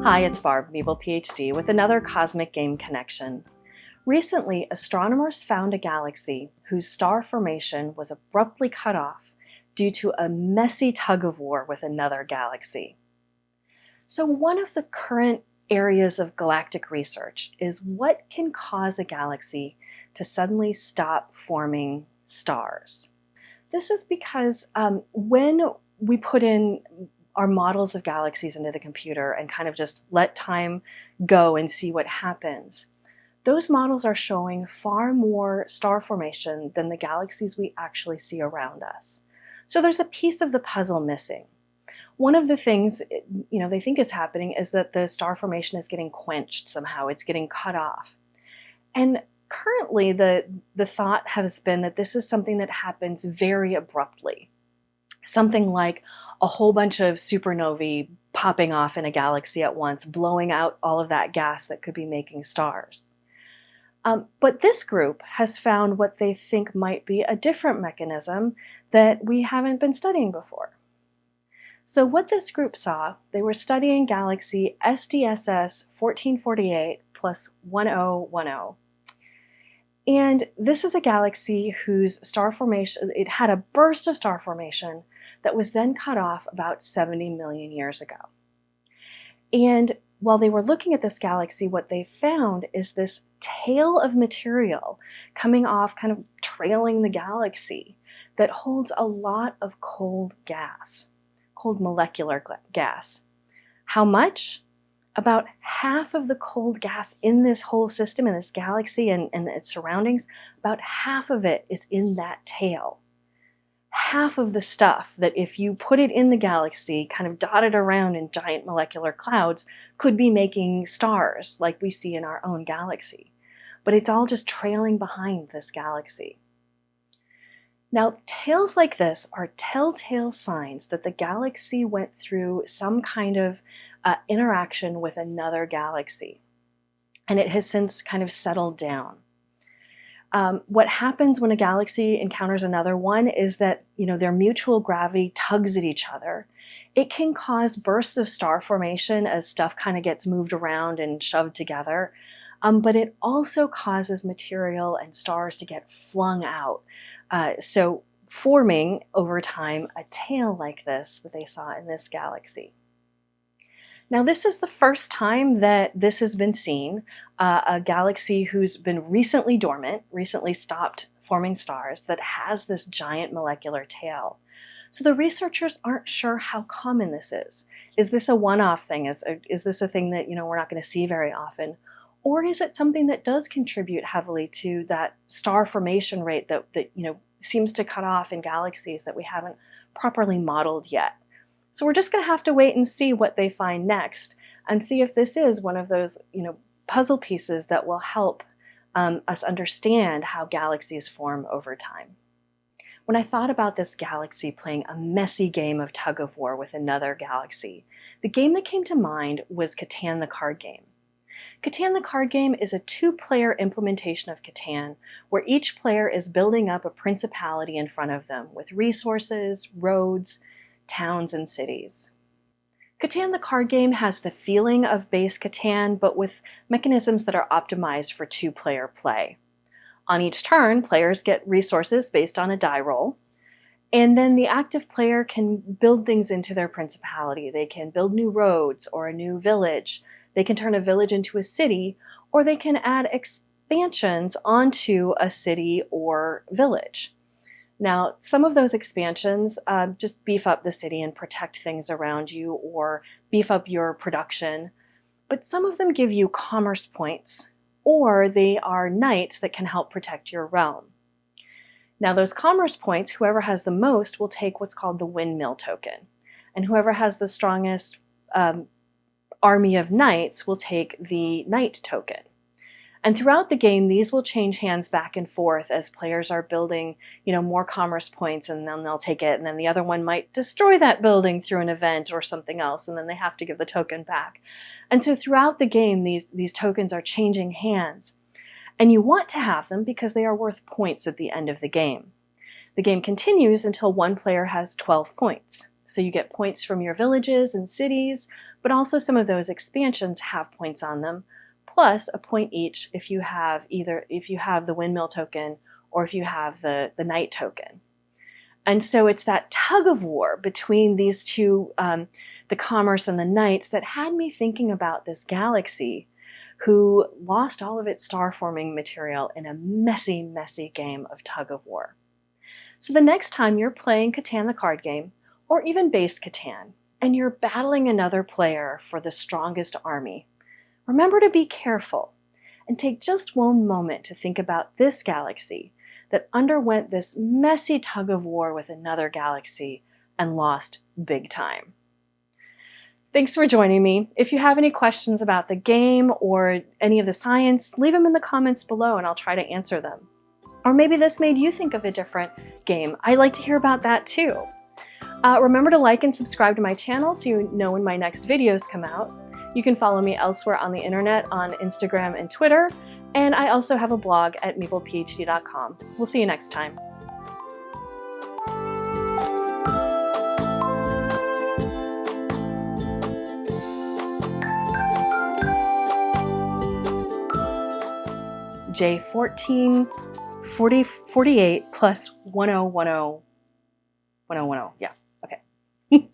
Hi, it's Barb, Meeble PhD, with another Cosmic Game connection. Recently, astronomers found a galaxy whose star formation was abruptly cut off due to a messy tug-of-war with another galaxy. So one of the current areas of galactic research is what can cause a galaxy to suddenly stop forming stars. This is because when we put in our models of galaxies into the computer and kind of just let time go and see what happens, those models are showing far more star formation than the galaxies we actually see around us. So there's a piece of the puzzle missing. One of the things they think is happening is that the star formation is getting quenched somehow. It's getting cut off. And currently the thought has been that this is something that happens very abruptly. Something like a whole bunch of supernovae popping off in a galaxy at once, blowing out all of that gas that could be making stars. But this group has found what they think might be a different mechanism that we haven't been studying before. So what this group saw, they were studying galaxy SDSS 1448 plus 1010. And this is a galaxy whose star formation, it had a burst of star formation that was then cut off about 70 million years ago. And while they were looking at this galaxy, what they found is this tail of material coming off, kind of trailing the galaxy, that holds a lot of cold gas, cold molecular gas. How much? About half of the cold gas in this whole system, in this galaxy and its surroundings, about half of it is in that tail. Half of the stuff that if you put it in the galaxy, kind of dotted around in giant molecular clouds, could be making stars like we see in our own galaxy. But it's all just trailing behind this galaxy. Now, tails like this are telltale signs that the galaxy went through some kind of interaction with another galaxy, and it has since kind of settled down. What happens when a galaxy encounters another one is that their mutual gravity tugs at each other. It can cause bursts of star formation as stuff kind of gets moved around and shoved together, but it also causes material and stars to get flung out. So forming over time a tail like this that they saw in this galaxy. Now, this is the first time that this has been seen, a galaxy who's been recently dormant, recently stopped forming stars, that has this giant molecular tail. So the researchers aren't sure how common this is. Is this a one-off thing? Is this a thing that we're not going to see very often? Or is it something that does contribute heavily to that star formation rate that seems to cut off in galaxies that we haven't properly modeled yet? So we're just going to have to wait and see what they find next and see if this is one of those puzzle pieces that will help us understand how galaxies form over time. When I thought about this galaxy playing a messy game of tug-of-war with another galaxy, the game that came to mind was Catan the Card Game. Catan the Card Game is a two-player implementation of Catan where each player is building up a principality in front of them with resources, roads, towns, and cities. Catan the Card Game has the feeling of base Catan, but with mechanisms that are optimized for two-player play. On each turn, players get resources based on a die roll, and then the active player can build things into their principality. They can build new roads or a new village. They can turn a village into a city, or they can add expansions onto a city or village. Now, some of those expansions just beef up the city and protect things around you or beef up your production, but some of them give you commerce points, or they are knights that can help protect your realm. Now, those commerce points, whoever has the most will take what's called the windmill token, and whoever has the strongest army of knights will take the knight token. And throughout the game, these will change hands back and forth as players are building, more commerce points, and then they'll take it, and then the other one might destroy that building through an event or something else, and then they have to give the token back. And so throughout the game, these tokens are changing hands. And you want to have them because they are worth points at the end of the game. The game continues until one player has 12 points. So you get points from your villages and cities, but also some of those expansions have points on them, plus a point each if you have the windmill token or if you have the knight token. And so it's that tug of war between these two, the commerce and the knights, that had me thinking about this galaxy who lost all of its star forming material in a messy, messy game of tug of war. So the next time you're playing Catan the card game, or even base Catan, and you're battling another player for the strongest army, remember to be careful and take just one moment to think about this galaxy that underwent this messy tug of war with another galaxy and lost big time. Thanks for joining me. If you have any questions about the game or any of the science, leave them in the comments below and I'll try to answer them. Or maybe this made you think of a different game. I'd like to hear about that too. Remember to like and subscribe to my channel so you know when my next videos come out. You can follow me elsewhere on the internet on Instagram and Twitter, and I also have a blog at maplephd.com. We'll see you next time. J14 48 plus 1010 1010. Yeah, okay.